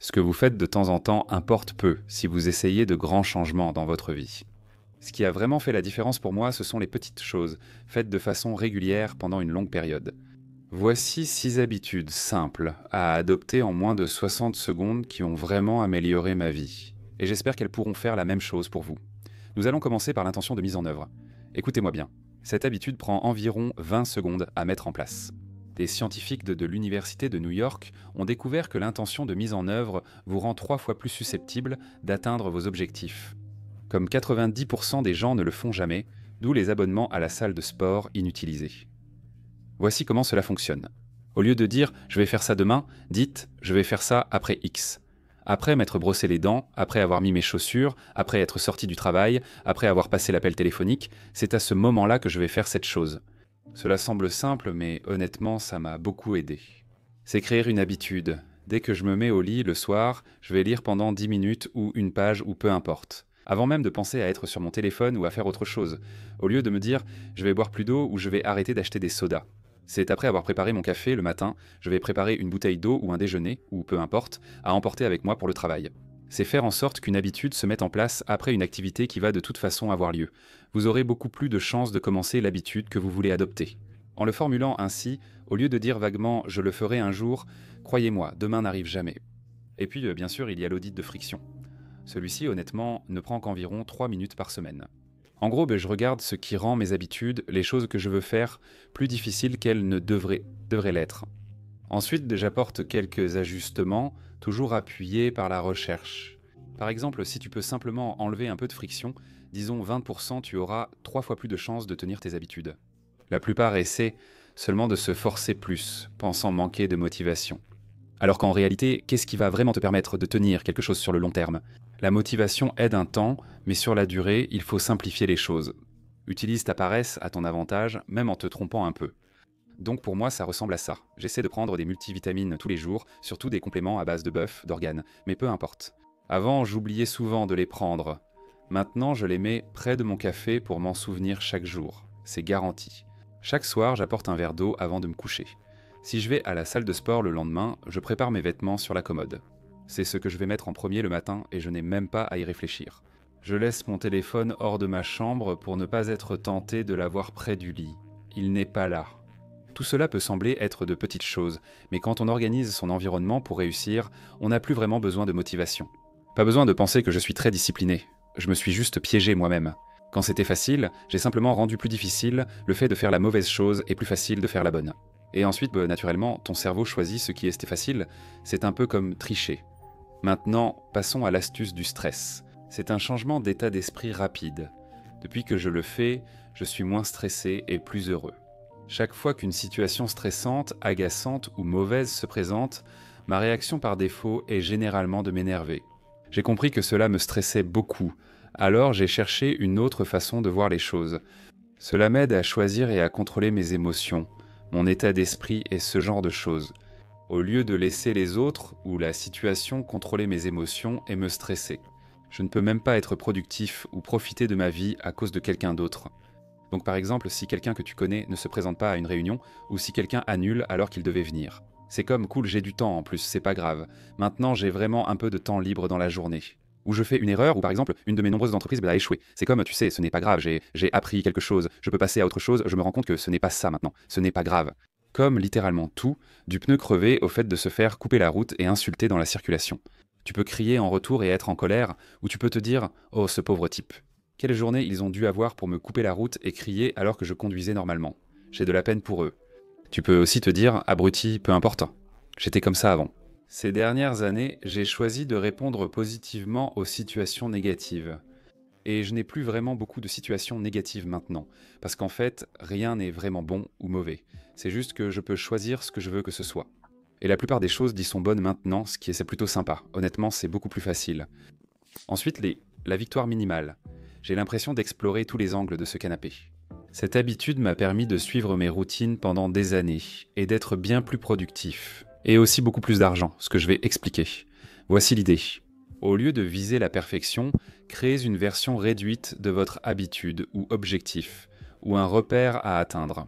Ce que vous faites de temps en temps importe peu si vous essayez de grands changements dans votre vie. Ce qui a vraiment fait la différence pour moi, ce sont les petites choses, faites de façon régulière pendant une longue période. Voici 6 habitudes simples à adopter en moins de 60 secondes qui ont vraiment amélioré ma vie. Et j'espère qu'elles pourront faire la même chose pour vous. Nous allons commencer par l'intention de mise en œuvre. Écoutez-moi bien. Cette habitude prend environ 20 secondes à mettre en place. Des scientifiques de l'Université de New York ont découvert que l'intention de mise en œuvre vous rend 3 fois plus susceptible d'atteindre vos objectifs. Comme 90% des gens ne le font jamais, d'où les abonnements à la salle de sport inutilisés. Voici comment cela fonctionne. Au lieu de dire « je vais faire ça demain », dites « je vais faire ça après X ». Après m'être brossé les dents, après avoir mis mes chaussures, après être sorti du travail, après avoir passé l'appel téléphonique, c'est à ce moment-là que je vais faire cette chose. Cela semble simple, mais honnêtement, ça m'a beaucoup aidé. C'est créer une habitude. Dès que je me mets au lit le soir, je vais lire pendant 10 minutes ou une page ou peu importe. Avant même de penser à être sur mon téléphone ou à faire autre chose. Au lieu de me dire « je vais boire plus d'eau » ou « je vais arrêter d'acheter des sodas ». C'est après avoir préparé mon café le matin, je vais préparer une bouteille d'eau ou un déjeuner, ou peu importe, à emporter avec moi pour le travail. C'est faire en sorte qu'une habitude se mette en place après une activité qui va de toute façon avoir lieu. Vous aurez beaucoup plus de chances de commencer l'habitude que vous voulez adopter. En le formulant ainsi, au lieu de dire vaguement « je le ferai un jour », croyez-moi, demain n'arrive jamais. Et puis, bien sûr, il y a l'audit de friction. Celui-ci, honnêtement, ne prend qu'environ 3 minutes par semaine. En gros, je regarde ce qui rend mes habitudes, les choses que je veux faire, plus difficiles qu'elles ne devraient l'être. Ensuite, j'apporte quelques ajustements, toujours appuyés par la recherche. Par exemple, si tu peux simplement enlever un peu de friction, disons 20%, tu auras 3 fois plus de chances de tenir tes habitudes. La plupart essaient seulement de se forcer plus, pensant manquer de motivation. Alors qu'en réalité, qu'est-ce qui va vraiment te permettre de tenir quelque chose sur le long terme ? La motivation aide un temps, mais sur la durée, il faut simplifier les choses. Utilise ta paresse à ton avantage, même en te trompant un peu. Donc pour moi, ça ressemble à ça. J'essaie de prendre des multivitamines tous les jours, surtout des compléments à base de bœuf, d'organes, mais peu importe. Avant, j'oubliais souvent de les prendre. Maintenant, je les mets près de mon café pour m'en souvenir chaque jour. C'est garanti. Chaque soir, j'apporte un verre d'eau avant de me coucher. Si je vais à la salle de sport le lendemain, je prépare mes vêtements sur la commode. C'est ce que je vais mettre en premier le matin et je n'ai même pas à y réfléchir. Je laisse mon téléphone hors de ma chambre pour ne pas être tenté de l'avoir près du lit. Il n'est pas là. Tout cela peut sembler être de petites choses, mais quand on organise son environnement pour réussir, on n'a plus vraiment besoin de motivation. Pas besoin de penser que je suis très discipliné. Je me suis juste piégé moi-même. Quand c'était facile, j'ai simplement rendu plus difficile le fait de faire la mauvaise chose et plus facile de faire la bonne. Et ensuite, naturellement, ton cerveau choisit ce qui est facile. C'est un peu comme tricher. Maintenant, passons à l'astuce du stress. C'est un changement d'état d'esprit rapide. Depuis que je le fais, je suis moins stressé et plus heureux. Chaque fois qu'une situation stressante, agaçante ou mauvaise se présente, ma réaction par défaut est généralement de m'énerver. J'ai compris que cela me stressait beaucoup, alors j'ai cherché une autre façon de voir les choses. Cela m'aide à choisir et à contrôler mes émotions, mon état d'esprit et ce genre de choses. Au lieu de laisser les autres ou la situation contrôler mes émotions et me stresser. Je ne peux même pas être productif ou profiter de ma vie à cause de quelqu'un d'autre. Donc par exemple, si quelqu'un que tu connais ne se présente pas à une réunion, ou si quelqu'un annule alors qu'il devait venir. C'est comme cool, j'ai du temps en plus, c'est pas grave. Maintenant, j'ai vraiment un peu de temps libre dans la journée. Ou je fais une erreur, ou par exemple, une de mes nombreuses entreprises a échoué. C'est comme, tu sais, ce n'est pas grave, j'ai appris quelque chose, je peux passer à autre chose, je me rends compte que ce n'est pas ça maintenant, ce n'est pas grave. Comme littéralement tout, du pneu crevé au fait de se faire couper la route et insulter dans la circulation. Tu peux crier en retour et être en colère, ou tu peux te dire « Oh, ce pauvre type ». Quelle journée ils ont dû avoir pour me couper la route et crier alors que je conduisais normalement. J'ai de la peine pour eux. Tu peux aussi te dire « Abruti, peu importe. J'étais comme ça avant ». Ces dernières années, j'ai choisi de répondre positivement aux situations négatives. Et je n'ai plus vraiment beaucoup de situations négatives maintenant, parce qu'en fait, rien n'est vraiment bon ou mauvais. C'est juste que je peux choisir ce que je veux que ce soit. Et la plupart des choses y sont bonnes maintenant, ce qui est plutôt sympa. Honnêtement, c'est beaucoup plus facile. Ensuite, la victoire minimale. J'ai l'impression d'explorer tous les angles de ce canapé. Cette habitude m'a permis de suivre mes routines pendant des années et d'être bien plus productif. Et aussi beaucoup plus d'argent, ce que je vais expliquer. Voici l'idée. Au lieu de viser la perfection, créez une version réduite de votre habitude ou objectif, ou un repère à atteindre.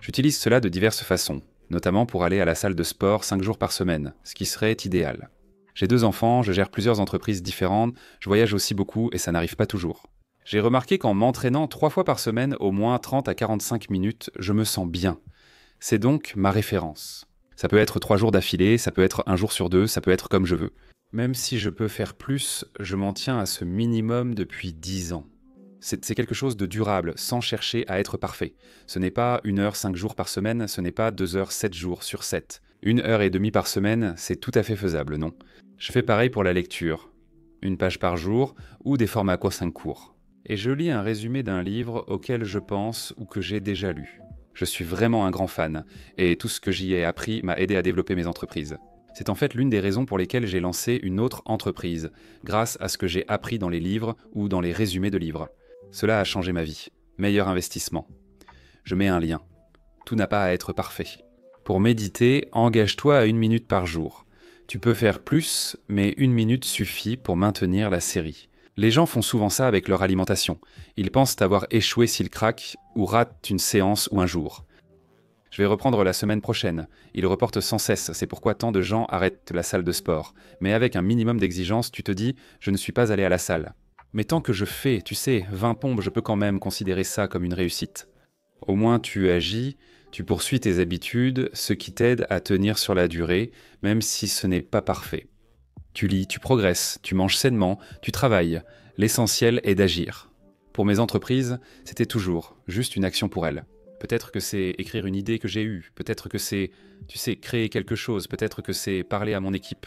J'utilise cela de diverses façons, notamment pour aller à la salle de sport 5 jours par semaine, ce qui serait idéal. J'ai 2 enfants, je gère plusieurs entreprises différentes, je voyage aussi beaucoup et ça n'arrive pas toujours. J'ai remarqué qu'en m'entraînant 3 fois par semaine, au moins 30 à 45 minutes, je me sens bien. C'est donc ma référence. Ça peut être 3 jours d'affilée, ça peut être 1 jour sur 2, ça peut être comme je veux. Même si je peux faire plus, je m'en tiens à ce minimum depuis 10 ans. C'est quelque chose de durable, sans chercher à être parfait. Ce n'est pas 1 heure 5 jours par semaine, ce n'est pas 2 heures 7 jours sur 7. 1 heure et demie par semaine, c'est tout à fait faisable, non? Je fais pareil pour la lecture. 1 page par jour, ou des formats courts courts. Et je lis un résumé d'un livre auquel je pense ou que j'ai déjà lu. Je suis vraiment un grand fan, et tout ce que j'y ai appris m'a aidé à développer mes entreprises. C'est en fait l'une des raisons pour lesquelles j'ai lancé une autre entreprise, grâce à ce que j'ai appris dans les livres ou dans les résumés de livres. Cela a changé ma vie. Meilleur investissement. Je mets un lien. Tout n'a pas à être parfait. Pour méditer, engage-toi à 1 minute par jour. Tu peux faire plus, mais 1 minute suffit pour maintenir la série. Les gens font souvent ça avec leur alimentation. Ils pensent avoir échoué s'ils craquent ou ratent une séance ou un jour. Je vais reprendre la semaine prochaine. Ils reportent sans cesse, c'est pourquoi tant de gens arrêtent la salle de sport. Mais avec un minimum d'exigence, tu te dis « je ne suis pas allé à la salle ». Mais tant que je fais, tu sais, 20 pompes, je peux quand même considérer ça comme une réussite. Au moins tu agis, tu poursuis tes habitudes, ce qui t'aide à tenir sur la durée, même si ce n'est pas parfait. Tu lis, tu progresses, tu manges sainement, tu travailles. L'essentiel est d'agir. Pour mes entreprises, c'était toujours juste une action pour elles. Peut-être que c'est écrire une idée que j'ai eue, peut-être que c'est, tu sais, créer quelque chose, peut-être que c'est parler à mon équipe.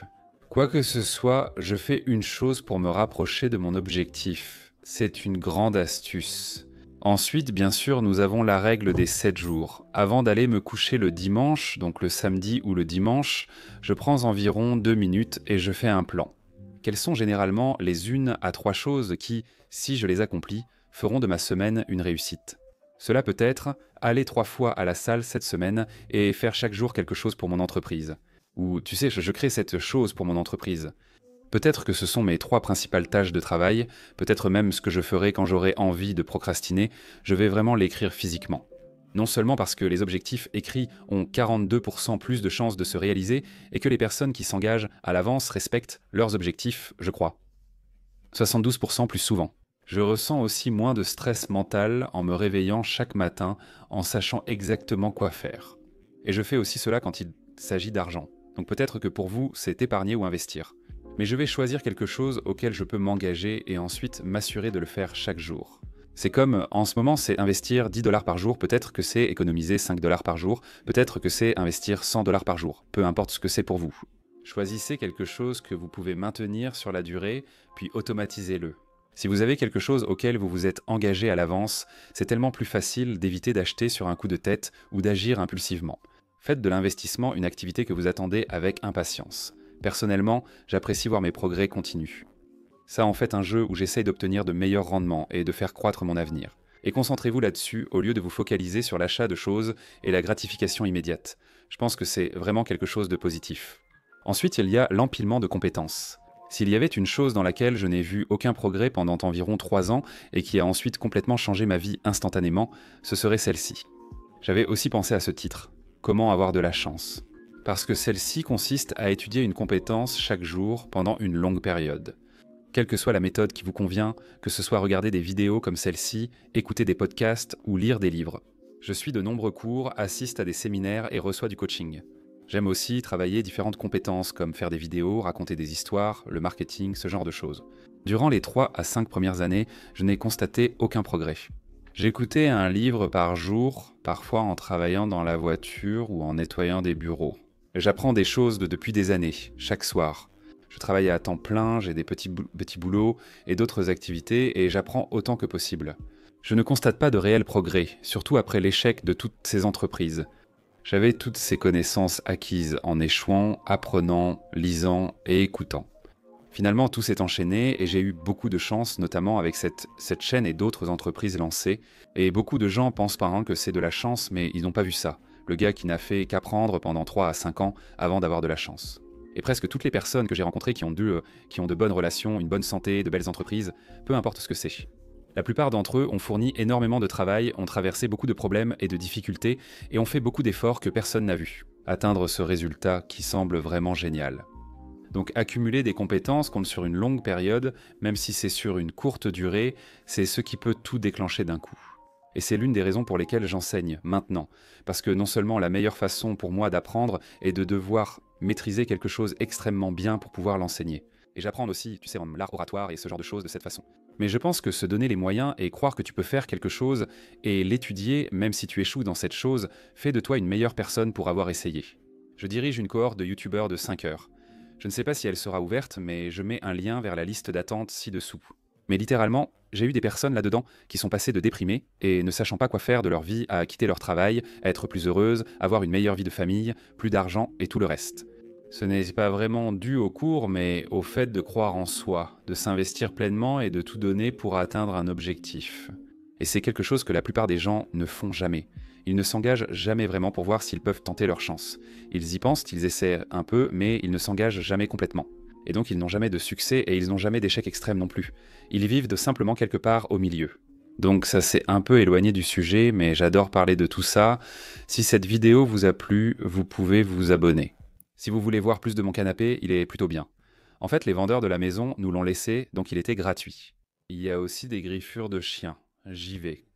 Quoi que ce soit, je fais une chose pour me rapprocher de mon objectif. C'est une grande astuce. Ensuite, bien sûr, nous avons la règle des 7 jours. Avant d'aller me coucher le dimanche, donc le samedi ou le dimanche, je prends environ 2 minutes et je fais un plan. Quelles sont généralement les 1 à 3 choses qui, si je les accomplis, feront de ma semaine une réussite? Cela peut être aller 3 fois à la salle cette semaine et faire chaque jour quelque chose pour mon entreprise. Ou, tu sais, je crée cette chose pour mon entreprise. Peut-être que ce sont mes 3 principales tâches de travail, peut-être même ce que je ferai quand j'aurai envie de procrastiner, je vais vraiment l'écrire physiquement. Non seulement parce que les objectifs écrits ont 42% plus de chances de se réaliser et que les personnes qui s'engagent à l'avance respectent leurs objectifs, je crois. 72% plus souvent. Je ressens aussi moins de stress mental en me réveillant chaque matin en sachant exactement quoi faire. Et je fais aussi cela quand il s'agit d'argent. Donc peut-être que pour vous, c'est épargner ou investir. Mais je vais choisir quelque chose auquel je peux m'engager et ensuite m'assurer de le faire chaque jour. C'est comme, en ce moment, c'est investir 10 $ par jour, peut-être que c'est économiser 5 $ par jour, peut-être que c'est investir 100 $ par jour, peu importe ce que c'est pour vous. Choisissez quelque chose que vous pouvez maintenir sur la durée, puis automatisez-le. Si vous avez quelque chose auquel vous vous êtes engagé à l'avance, c'est tellement plus facile d'éviter d'acheter sur un coup de tête ou d'agir impulsivement. Faites de l'investissement une activité que vous attendez avec impatience. Personnellement, j'apprécie voir mes progrès continus. Ça en fait un jeu où j'essaye d'obtenir de meilleurs rendements et de faire croître mon avenir. Et concentrez-vous là-dessus au lieu de vous focaliser sur l'achat de choses et la gratification immédiate. Je pense que c'est vraiment quelque chose de positif. Ensuite, il y a l'empilement de compétences. S'il y avait une chose dans laquelle je n'ai vu aucun progrès pendant environ 3 ans et qui a ensuite complètement changé ma vie instantanément, ce serait celle-ci. J'avais aussi pensé à ce titre. Comment avoir de la chance ? Parce que celle-ci consiste à étudier une compétence chaque jour pendant une longue période. Quelle que soit la méthode qui vous convient, que ce soit regarder des vidéos comme celle-ci, écouter des podcasts ou lire des livres. Je suis de nombreux cours, assiste à des séminaires et reçois du coaching. J'aime aussi travailler différentes compétences comme faire des vidéos, raconter des histoires, le marketing, ce genre de choses. Durant les 3 à 5 premières années, je n'ai constaté aucun progrès. J'écoutais un livre par jour, parfois en travaillant dans la voiture ou en nettoyant des bureaux. J'apprends des choses depuis des années, chaque soir. Je travaille à temps plein, j'ai des petits boulots et d'autres activités et j'apprends autant que possible. Je ne constate pas de réel progrès, surtout après l'échec de toutes ces entreprises. J'avais toutes ces connaissances acquises en échouant, apprenant, lisant et écoutant. Finalement, tout s'est enchaîné et j'ai eu beaucoup de chance, notamment avec cette chaîne et d'autres entreprises lancées. Et beaucoup de gens pensent par exemple que c'est de la chance, mais ils n'ont pas vu ça. Le gars qui n'a fait qu'apprendre pendant 3 à 5 ans avant d'avoir de la chance. Et presque toutes les personnes que j'ai rencontrées qui ont de bonnes relations, une bonne santé, de belles entreprises, peu importe ce que c'est. La plupart d'entre eux ont fourni énormément de travail, ont traversé beaucoup de problèmes et de difficultés, et ont fait beaucoup d'efforts que personne n'a vus. Atteindre ce résultat qui semble vraiment génial. Donc accumuler des compétences compte sur une longue période, même si c'est sur une courte durée, c'est ce qui peut tout déclencher d'un coup. Et c'est l'une des raisons pour lesquelles j'enseigne maintenant. Parce que non seulement la meilleure façon pour moi d'apprendre est de devoir maîtriser quelque chose extrêmement bien pour pouvoir l'enseigner. Et j'apprends aussi, tu sais, l'art oratoire et ce genre de choses de cette façon. Mais je pense que se donner les moyens et croire que tu peux faire quelque chose et l'étudier, même si tu échoues dans cette chose, fait de toi une meilleure personne pour avoir essayé. Je dirige une cohorte de youtubeurs de 5 heures. Je ne sais pas si elle sera ouverte, mais je mets un lien vers la liste d'attente ci-dessous. Mais littéralement, j'ai eu des personnes là-dedans qui sont passées de déprimées et ne sachant pas quoi faire de leur vie à quitter leur travail, à être plus heureuses, avoir une meilleure vie de famille, plus d'argent et tout le reste. Ce n'est pas vraiment dû au cours, mais au fait de croire en soi, de s'investir pleinement et de tout donner pour atteindre un objectif. Et c'est quelque chose que la plupart des gens ne font jamais. Ils ne s'engagent jamais vraiment pour voir s'ils peuvent tenter leur chance. Ils y pensent, ils essaient un peu, mais ils ne s'engagent jamais complètement. Et donc ils n'ont jamais de succès et ils n'ont jamais d'échec extrême non plus. Ils vivent de simplement quelque part au milieu. Donc ça s'est un peu éloigné du sujet, mais j'adore parler de tout ça. Si cette vidéo vous a plu, vous pouvez vous abonner. Si vous voulez voir plus de mon canapé, il est plutôt bien. En fait, les vendeurs de la maison nous l'ont laissé, donc il était gratuit. Il y a aussi des griffures de chiens. J'y vais.